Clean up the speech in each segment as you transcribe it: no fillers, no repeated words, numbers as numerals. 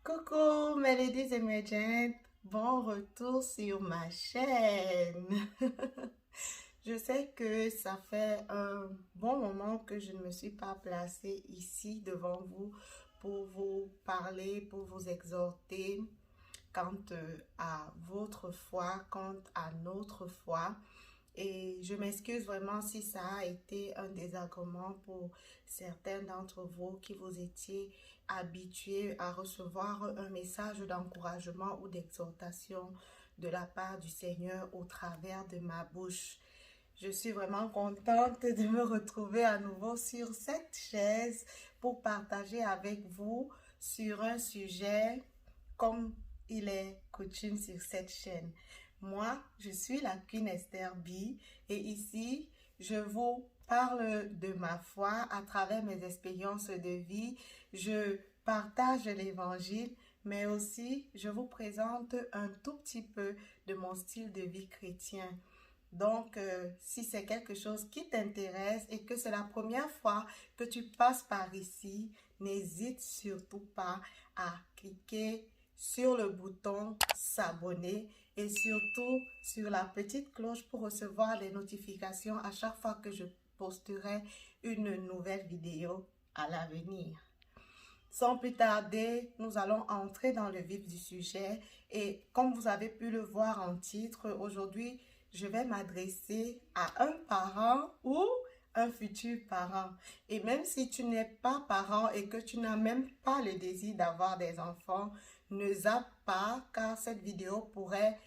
Coucou mes ladies and mes gents, bon retour sur ma chaîne. Je sais que ça fait un bon moment que je ne me suis pas placée ici devant vous pour vous parler, pour vous exhorter quant à votre foi, quant à notre foi. Et je m'excuse vraiment si ça a été un désagrément pour certains d'entre vous qui vous étiez habitués à recevoir un message d'encouragement ou d'exhortation de la part du Seigneur au travers de ma bouche. Je suis vraiment contente de me retrouver à nouveau sur cette chaise pour partager avec vous sur un sujet comme il est coutume sur cette chaîne. Moi, je suis la Queen Esther B et ici, je vous parle de ma foi à travers mes expériences de vie. Je partage l'évangile, mais aussi je vous présente un tout petit peu de mon style de vie chrétien. Donc, si c'est quelque chose qui t'intéresse et que c'est la première fois que tu passes par ici, n'hésite surtout pas à cliquer sur le bouton s'abonner et surtout sur la petite cloche pour recevoir les notifications à chaque fois que je posterai une nouvelle vidéo à l'avenir. Sans plus tarder, nous allons entrer dans le vif du sujet et comme vous avez pu le voir en titre, aujourd'hui, je vais m'adresser à un parent ou un futur parent. Et même si tu n'es pas parent et que tu n'as même pas le désir d'avoir des enfants, ne zappe pas car cette vidéo pourrait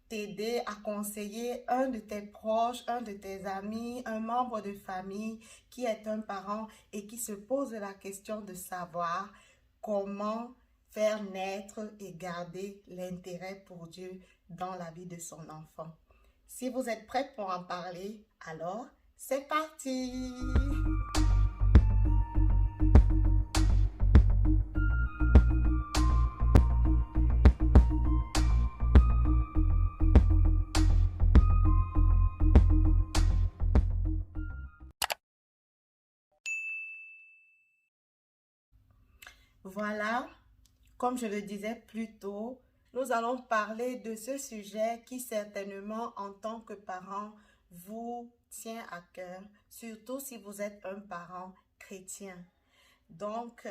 t'aider à conseiller un de tes proches, un de tes amis, un membre de famille qui est un parent et qui se pose la question de savoir comment faire naître et garder l'intérêt pour Dieu dans la vie de son enfant. Si vous êtes prêts pour en parler, alors c'est parti! Voilà, comme je le disais plus tôt, nous allons parler de ce sujet qui certainement en tant que parent vous tient à cœur, surtout si vous êtes un parent chrétien. Donc,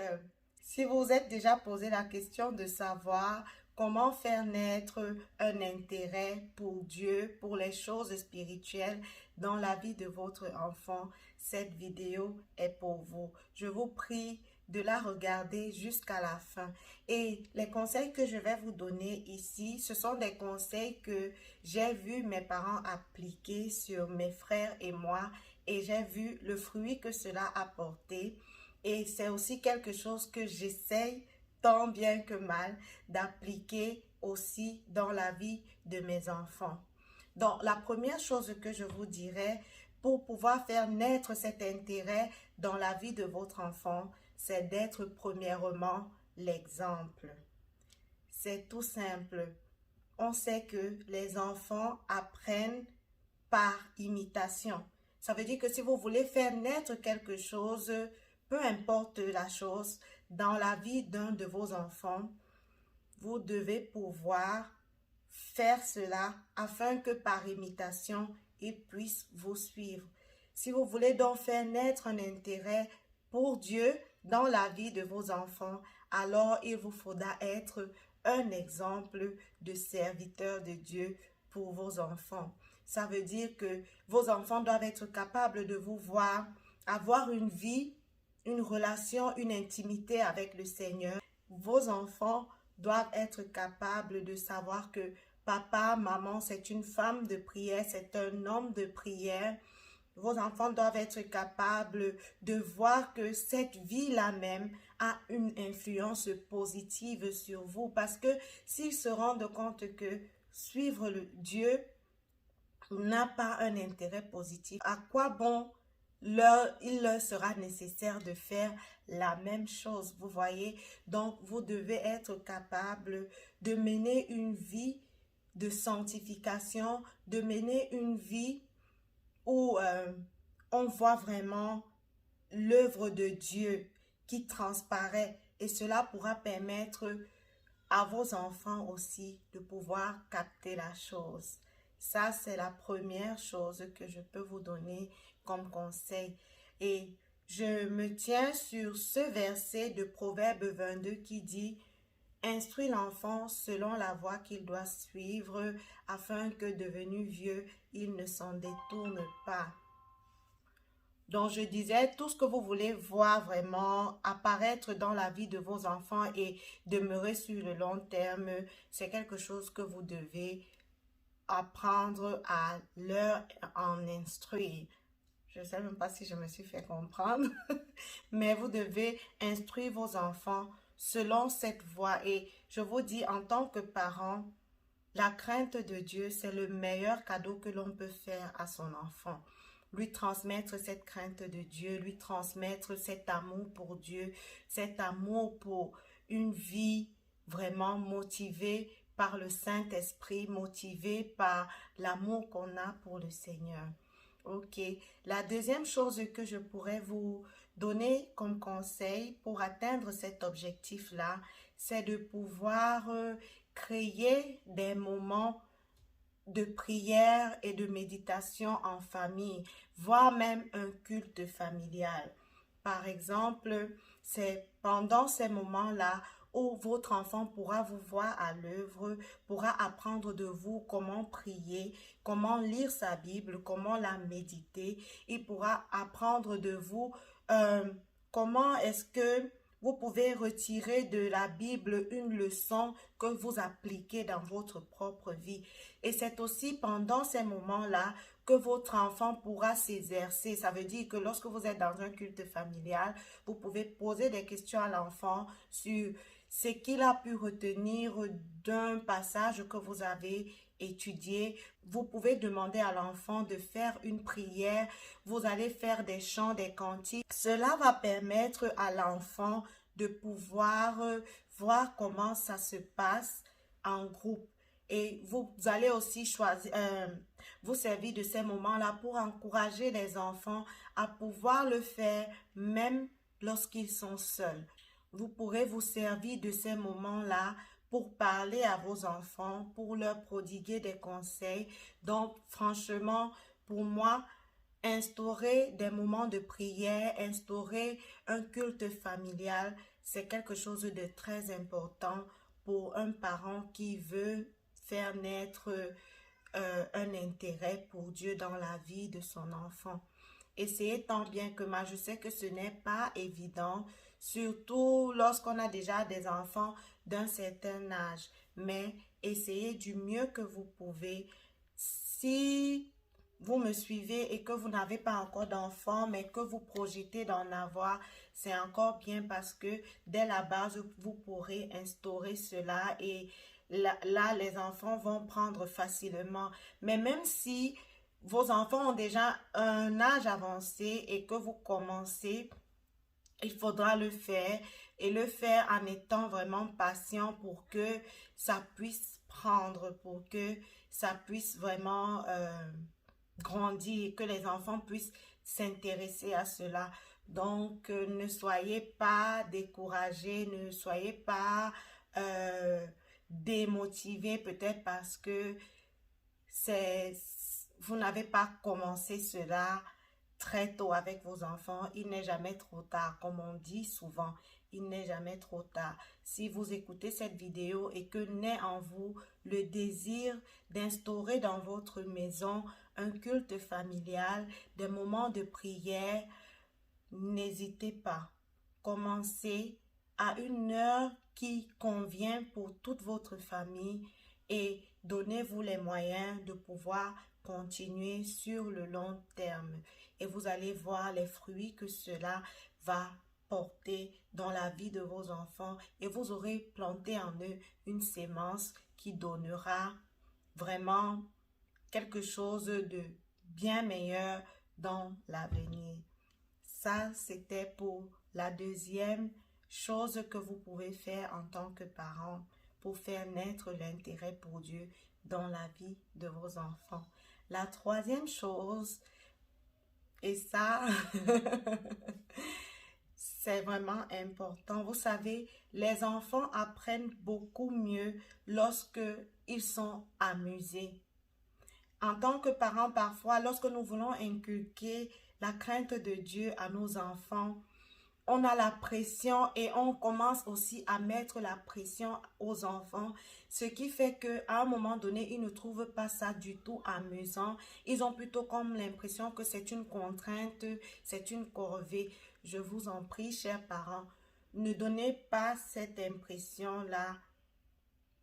si vous êtes déjà posé la question de savoir comment faire naître un intérêt pour Dieu, pour les choses spirituelles dans la vie de votre enfant, cette vidéo est pour vous. Je vous prie de la regarder jusqu'à la fin. Et les conseils que je vais vous donner ici, ce sont des conseils que j'ai vu mes parents appliquer sur mes frères et moi et j'ai vu le fruit que cela a porté. Et c'est aussi quelque chose que j'essaye tant bien que mal d'appliquer aussi dans la vie de mes enfants. Donc, la première chose que je vous dirais pour pouvoir faire naître cet intérêt dans la vie de votre enfant, c'est d'être premièrement l'exemple. C'est tout simple. On sait que les enfants apprennent par imitation. Ça veut dire que si vous voulez faire naître quelque chose, peu importe la chose, dans la vie d'un de vos enfants, vous devez pouvoir faire cela afin que par imitation, ils puissent vous suivre. Si vous voulez donc faire naître un intérêt pour Dieu dans la vie de vos enfants, alors il vous faudra être un exemple de serviteur de Dieu pour vos enfants. Ça veut dire que vos enfants doivent être capables de vous voir, avoir une vie, une relation, une intimité avec le Seigneur. Vos enfants doivent être capables de savoir que papa, maman, c'est une femme de prière, c'est un homme de prière. Vos enfants doivent être capables de voir que cette vie-là même a une influence positive sur vous. Parce que s'ils se rendent compte que suivre le Dieu n'a pas un intérêt positif, à quoi bon il leur sera nécessaire de faire la même chose, vous voyez? Donc, vous devez être capable de mener une vie de sanctification, de mener une vie où on voit vraiment l'œuvre de Dieu qui transparaît et cela pourra permettre à vos enfants aussi de pouvoir capter la chose. Ça, c'est la première chose que je peux vous donner comme conseil. Et je me tiens sur ce verset de Proverbe 22 qui dit: instruis l'enfant selon la voie qu'il doit suivre, afin que devenu vieux, il ne s'en détourne pas. Donc, je disais, tout ce que vous voulez voir vraiment apparaître dans la vie de vos enfants et demeurer sur le long terme, c'est quelque chose que vous devez apprendre à leur en instruire. Je ne sais même pas si je me suis fait comprendre, mais vous devez instruire vos enfants selon cette voie. Et je vous dis, en tant que parent, la crainte de Dieu, c'est le meilleur cadeau que l'on peut faire à son enfant. Lui transmettre cette crainte de Dieu, lui transmettre cet amour pour Dieu, cet amour pour une vie vraiment motivée par le Saint-Esprit, motivée par l'amour qu'on a pour le Seigneur. Ok. La deuxième chose que je pourrais vous donner comme conseil pour atteindre cet objectif-là, c'est de pouvoir créer des moments de prière et de méditation en famille, voire même un culte familial. Par exemple, c'est pendant ces moments-là où votre enfant pourra vous voir à l'œuvre, pourra apprendre de vous comment prier, comment lire sa Bible, comment la méditer. Il pourra apprendre de vous comment est-ce que vous pouvez retirer de la Bible une leçon que vous appliquez dans votre propre vie. Et c'est aussi pendant ces moments-là que votre enfant pourra s'exercer. Ça veut dire que lorsque vous êtes dans un culte familial, vous pouvez poser des questions à l'enfant sur ce qu'il a pu retenir d'un passage que vous avez étudié. Vous pouvez demander à l'enfant de faire une prière. Vous allez faire des chants, des cantiques. Cela va permettre à l'enfant de pouvoir voir comment ça se passe en groupe. Et vous allez aussi choisir, vous servir de ces moments-là pour encourager les enfants à pouvoir le faire même lorsqu'ils sont seuls. Vous pourrez vous servir de ces moments-là pour parler à vos enfants, pour leur prodiguer des conseils. Donc, franchement, pour moi, instaurer des moments de prière, instaurer un culte familial, c'est quelque chose de très important pour un parent qui veut faire naître un intérêt pour Dieu dans la vie de son enfant. Essayez tant bien que mal. Je sais que ce n'est pas évident, surtout lorsqu'on a déjà des enfants d'un certain âge, mais essayez du mieux que vous pouvez. Si vous me suivez et que vous n'avez pas encore d'enfants, mais que vous projetez d'en avoir, c'est encore bien parce que dès la base, vous pourrez instaurer cela et là, les enfants vont prendre facilement. Mais même si vos enfants ont déjà un âge avancé et que vous commencez, il faudra le faire et le faire en étant vraiment patient pour que ça puisse prendre, pour que ça puisse vraiment grandir, que les enfants puissent s'intéresser à cela. Donc, ne soyez pas découragés, ne soyez pas démotivés peut-être parce que vous n'avez pas commencé cela très tôt avec vos enfants. Il n'est jamais trop tard, comme on dit souvent. Il n'est jamais trop tard. Si vous écoutez cette vidéo et que naît en vous le désir d'instaurer dans votre maison un culte familial, des moments de prière, n'hésitez pas. Commencez à une heure qui convient pour toute votre famille et donnez-vous les moyens de pouvoir continuer sur le long terme. Et vous allez voir les fruits que cela va porter dans la vie de vos enfants et vous aurez planté en eux une sémence qui donnera vraiment quelque chose de bien meilleur dans l'avenir. Ça, c'était pour la deuxième chose que vous pouvez faire en tant que parent pour faire naître l'intérêt pour Dieu dans la vie de vos enfants. La troisième chose, et ça, c'est vraiment important. Vous savez, les enfants apprennent beaucoup mieux lorsque ils sont amusés. En tant que parents, parfois, lorsque nous voulons inculquer la crainte de Dieu à nos enfants, on a la pression et on commence aussi à mettre la pression aux enfants, ce qui fait qu'à un moment donné, ils ne trouvent pas ça du tout amusant. Ils ont plutôt comme l'impression que c'est une contrainte, c'est une corvée. Je vous en prie, chers parents, ne donnez pas cette impression-là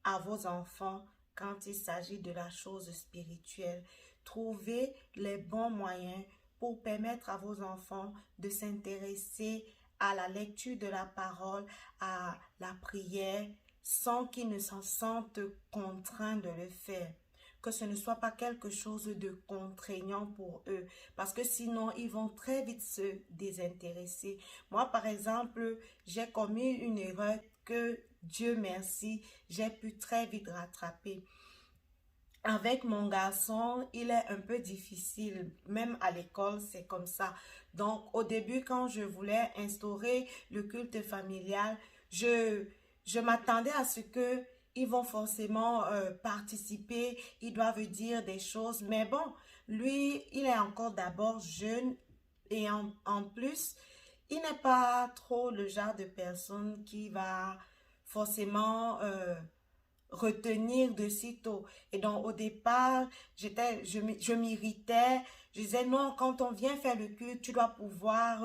à vos enfants quand il s'agit de la chose spirituelle. Trouvez les bons moyens pour permettre à vos enfants de s'intéresser à la lecture de la parole, à la prière, sans qu'ils ne s'en sentent contraints de le faire. Que ce ne soit pas quelque chose de contraignant pour eux, parce que sinon, ils vont très vite se désintéresser. Moi, par exemple, j'ai commis une erreur que, Dieu merci, j'ai pu très vite rattraper. Avec mon garçon, il est un peu difficile, même à l'école, c'est comme ça. Donc, au début, quand je voulais instaurer le culte familial, je m'attendais à ce que ils vont forcément participer, ils doivent dire des choses. Mais bon, lui, il est encore d'abord jeune et en plus, il n'est pas trop le genre de personne qui va forcément retenir de sitôt. Et donc, au départ, je m'irritais. Je disais, non, quand on vient faire le culte, tu dois pouvoir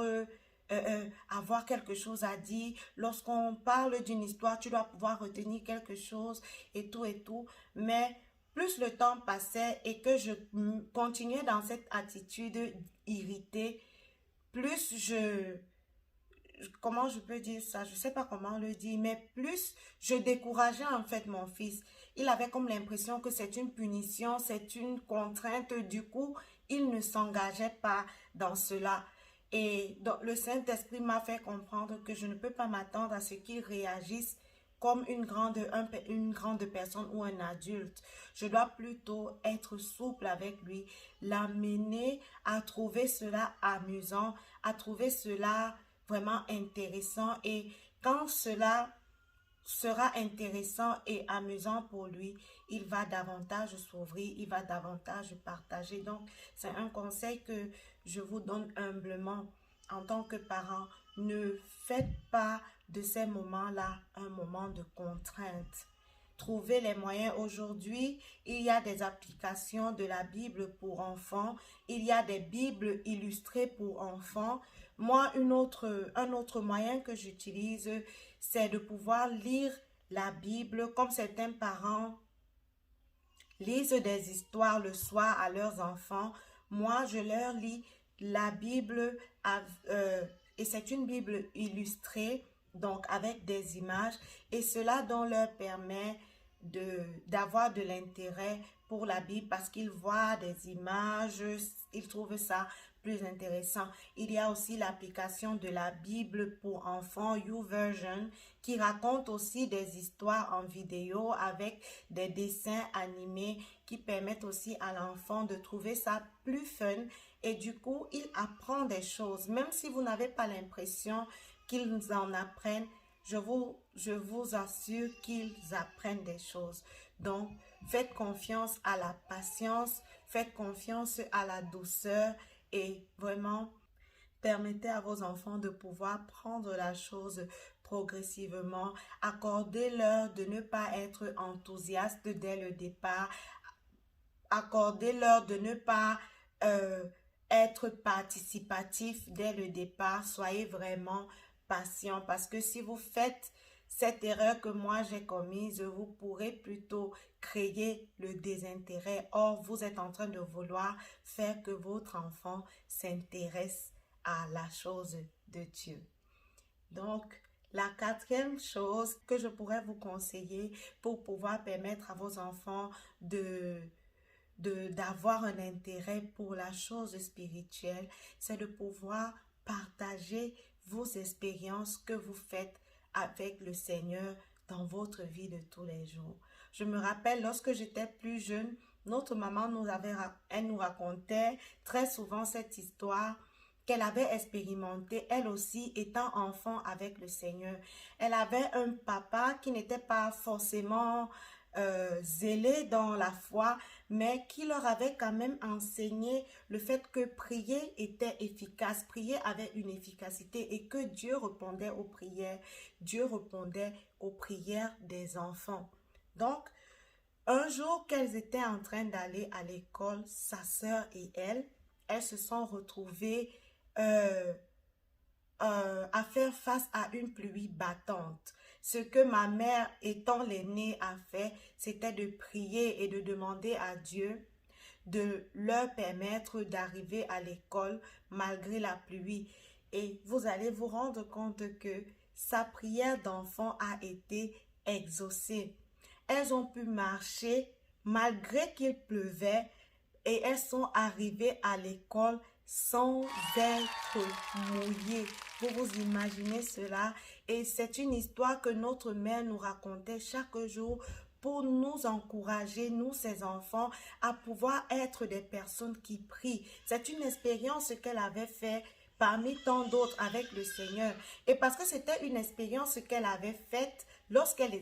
avoir quelque chose à dire. Lorsqu'on parle d'une histoire, tu dois pouvoir retenir quelque chose et tout et tout. Mais plus le temps passait et que je continuais dans cette attitude irritée, plus comment je peux dire ça, je sais pas comment le dire, mais plus je décourageais en fait mon fils. Il avait comme l'impression que c'est une punition, c'est une contrainte, du coup, il ne s'engageait pas dans cela. Et donc, le Saint-Esprit m'a fait comprendre que je ne peux pas m'attendre à ce qu'il réagisse comme une grande personne ou un adulte. Je dois plutôt être souple avec lui, l'amener à trouver cela amusant, à trouver cela vraiment intéressant. Et quand cela sera intéressant et amusant pour lui, il va davantage s'ouvrir, il va davantage partager. Donc, c'est un conseil que je vous donne humblement en tant que parent. Ne faites pas de ces moments-là un moment de contrainte. Trouvez les moyens. Aujourd'hui, il y a des applications de la Bible pour enfants. Il y a des Bibles illustrées pour enfants. Moi, un autre moyen que j'utilise, c'est de pouvoir lire la Bible comme certains parents lisent des histoires le soir à leurs enfants. Moi, je leur lis la Bible et c'est une Bible illustrée, donc avec des images, et cela donc leur permet d'avoir de l'intérêt pour la Bible parce qu'ils voient des images, ils trouvent ça plus intéressant. Il y a aussi l'application de la Bible pour enfants, YouVersion, qui raconte aussi des histoires en vidéo avec des dessins animés qui permettent aussi à l'enfant de trouver ça plus fun et du coup, il apprend des choses. Même si vous n'avez pas l'impression qu'ils en apprennent, je vous assure qu'ils apprennent des choses. Donc, faites confiance à la patience, faites confiance à la douceur et vraiment permettez à vos enfants de pouvoir prendre la chose progressivement. Accordez-leur de ne pas être enthousiastes dès le départ. Accordez-leur de ne pas être participatif dès le départ. Soyez vraiment patient parce que si vous faites cette erreur que moi j'ai commise, vous pourrez plutôt créer le désintérêt. Or, vous êtes en train de vouloir faire que votre enfant s'intéresse à la chose de Dieu. Donc, la quatrième chose que je pourrais vous conseiller pour pouvoir permettre à vos enfants d'avoir un intérêt pour la chose spirituelle, c'est de pouvoir partager vos expériences que vous faites avec le Seigneur dans votre vie de tous les jours. Je me rappelle lorsque j'étais plus jeune, notre maman elle nous racontait très souvent cette histoire qu'elle avait expérimenté, elle aussi étant enfant avec le Seigneur. Elle avait un papa qui n'était pas forcément zélé dans la foi, mais qui leur avait quand même enseigné le fait que prier était efficace, prier avait une efficacité et que Dieu répondait aux prières. Dieu répondait aux prières des enfants. Donc, un jour qu'elles étaient en train d'aller à l'école, sa sœur et elles se sont retrouvées euh, à faire face à une pluie battante. Ce que ma mère, étant l'aînée, a fait, c'était de prier et de demander à Dieu de leur permettre d'arriver à l'école malgré la pluie. Et vous allez vous rendre compte que sa prière d'enfant a été exaucée. Elles ont pu marcher malgré qu'il pleuvait et elles sont arrivées à l'école sans être mouillées. Vous vous imaginez cela? Et c'est une histoire que notre mère nous racontait chaque jour pour nous encourager, nous, ses enfants, à pouvoir être des personnes qui prient. C'est une expérience qu'elle avait faite parmi tant d'autres avec le Seigneur. Et parce que c'était une expérience qu'elle avait faite lorsqu'elle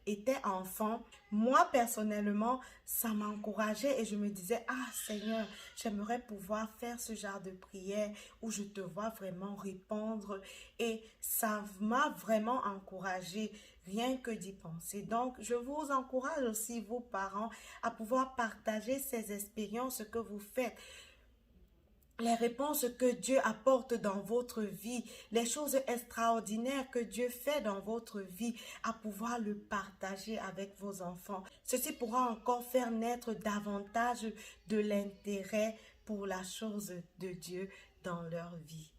était enfant, moi personnellement, ça m'encourageait et je me disais, ah Seigneur, j'aimerais pouvoir faire ce genre de prière où je te vois vraiment répondre. Et ça m'a vraiment encouragée, rien que d'y penser. Donc, je vous encourage aussi, vous parents, à pouvoir partager ces expériences que vous faites, les réponses que Dieu apporte dans votre vie, les choses extraordinaires que Dieu fait dans votre vie, à pouvoir le partager avec vos enfants. Ceci pourra encore faire naître davantage de l'intérêt pour la chose de Dieu dans leur vie.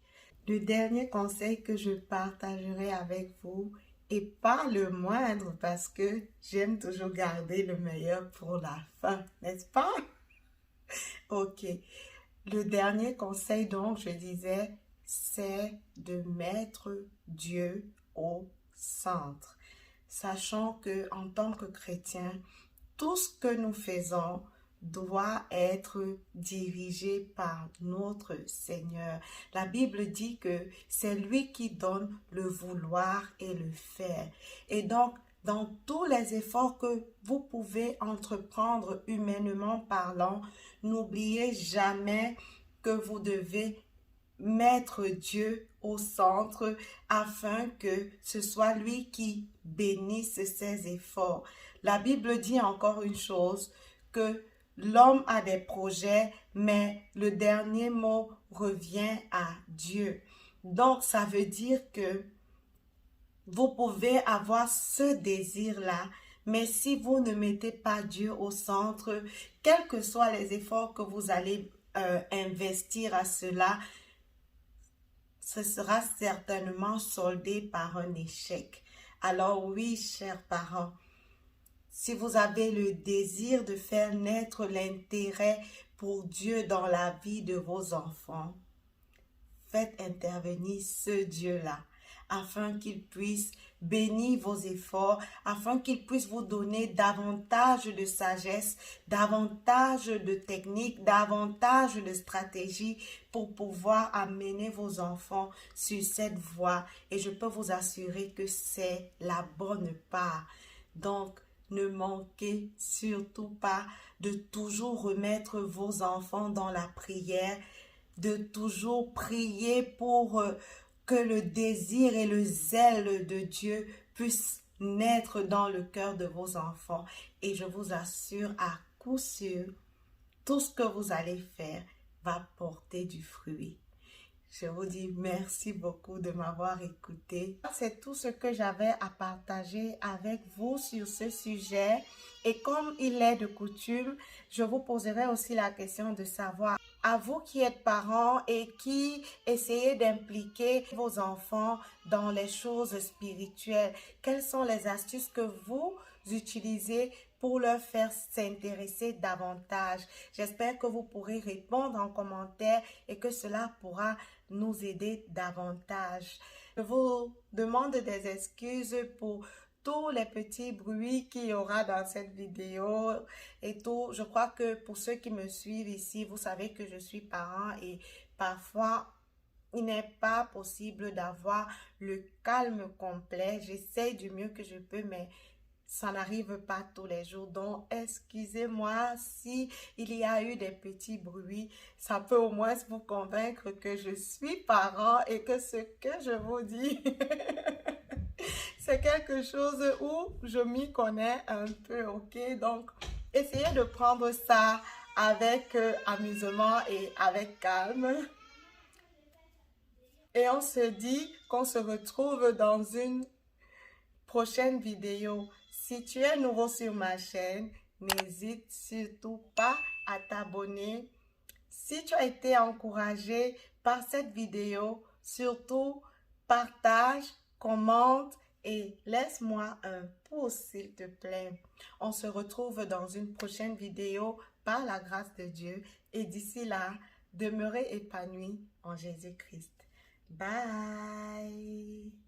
Le dernier conseil que je partagerai avec vous, et pas le moindre parce que j'aime toujours garder le meilleur pour la fin, n'est-ce pas? Ok. Le dernier conseil, donc, je disais, c'est de mettre Dieu au centre. Sachant que, en tant que chrétien, tout ce que nous faisons doit être dirigé par notre Seigneur. La Bible dit que c'est lui qui donne le vouloir et le faire. Et donc, dans tous les efforts que vous pouvez entreprendre humainement parlant, n'oubliez jamais que vous devez mettre Dieu au centre afin que ce soit lui qui bénisse ses efforts. La Bible dit encore une chose, que l'homme a des projets, mais le dernier mot revient à Dieu. Donc, ça veut dire que vous pouvez avoir ce désir-là, mais si vous ne mettez pas Dieu au centre, quels que soient les efforts que vous allez investir à cela, ce sera certainement soldé par un échec. Alors oui, chers parents, si vous avez le désir de faire naître l'intérêt pour Dieu dans la vie de vos enfants, faites intervenir ce Dieu-là, afin qu'il puisse bénir vos efforts, afin qu'il puisse vous donner davantage de sagesse, davantage de technique, davantage de stratégie pour pouvoir amener vos enfants sur cette voie. Et je peux vous assurer que c'est la bonne part. Donc, ne manquez surtout pas de toujours remettre vos enfants dans la prière, de toujours prier pour que le désir et le zèle de Dieu puissent naître dans le cœur de vos enfants. Et je vous assure, à coup sûr, tout ce que vous allez faire va porter du fruit. Je vous dis merci beaucoup de m'avoir écouté. C'est tout ce que j'avais à partager avec vous sur ce sujet. Et comme il est de coutume, je vous poserai aussi la question de savoir, à vous qui êtes parents et qui essayez d'impliquer vos enfants dans les choses spirituelles, quelles sont les astuces que vous utilisez pour leur faire s'intéresser davantage? J'espère que vous pourrez répondre en commentaire et que cela pourra nous aider davantage. Je vous demande des excuses pour tous les petits bruits qu'il y aura dans cette vidéo et tout. Je crois que pour ceux qui me suivent ici, vous savez que je suis parent et parfois Il n'est pas possible d'avoir le calme complet. J'essaie du mieux que je peux, mais ça n'arrive pas tous les jours. Donc, excusez-moi si il y a eu des petits bruits. Ça peut au moins vous convaincre que je suis parent et que ce que je vous dis, c'est quelque chose où je m'y connais un peu, ok? Donc, essayez de prendre ça avec amusement et avec calme. Et on se dit qu'on se retrouve dans une prochaine vidéo. Si tu es nouveau sur ma chaîne, n'hésite surtout pas à t'abonner. Si tu as été encouragé par cette vidéo, surtout partage, commente et laisse-moi un pouce s'il te plaît. On se retrouve dans une prochaine vidéo par la grâce de Dieu et d'ici là, demeurez épanouis en Jésus-Christ. Bye!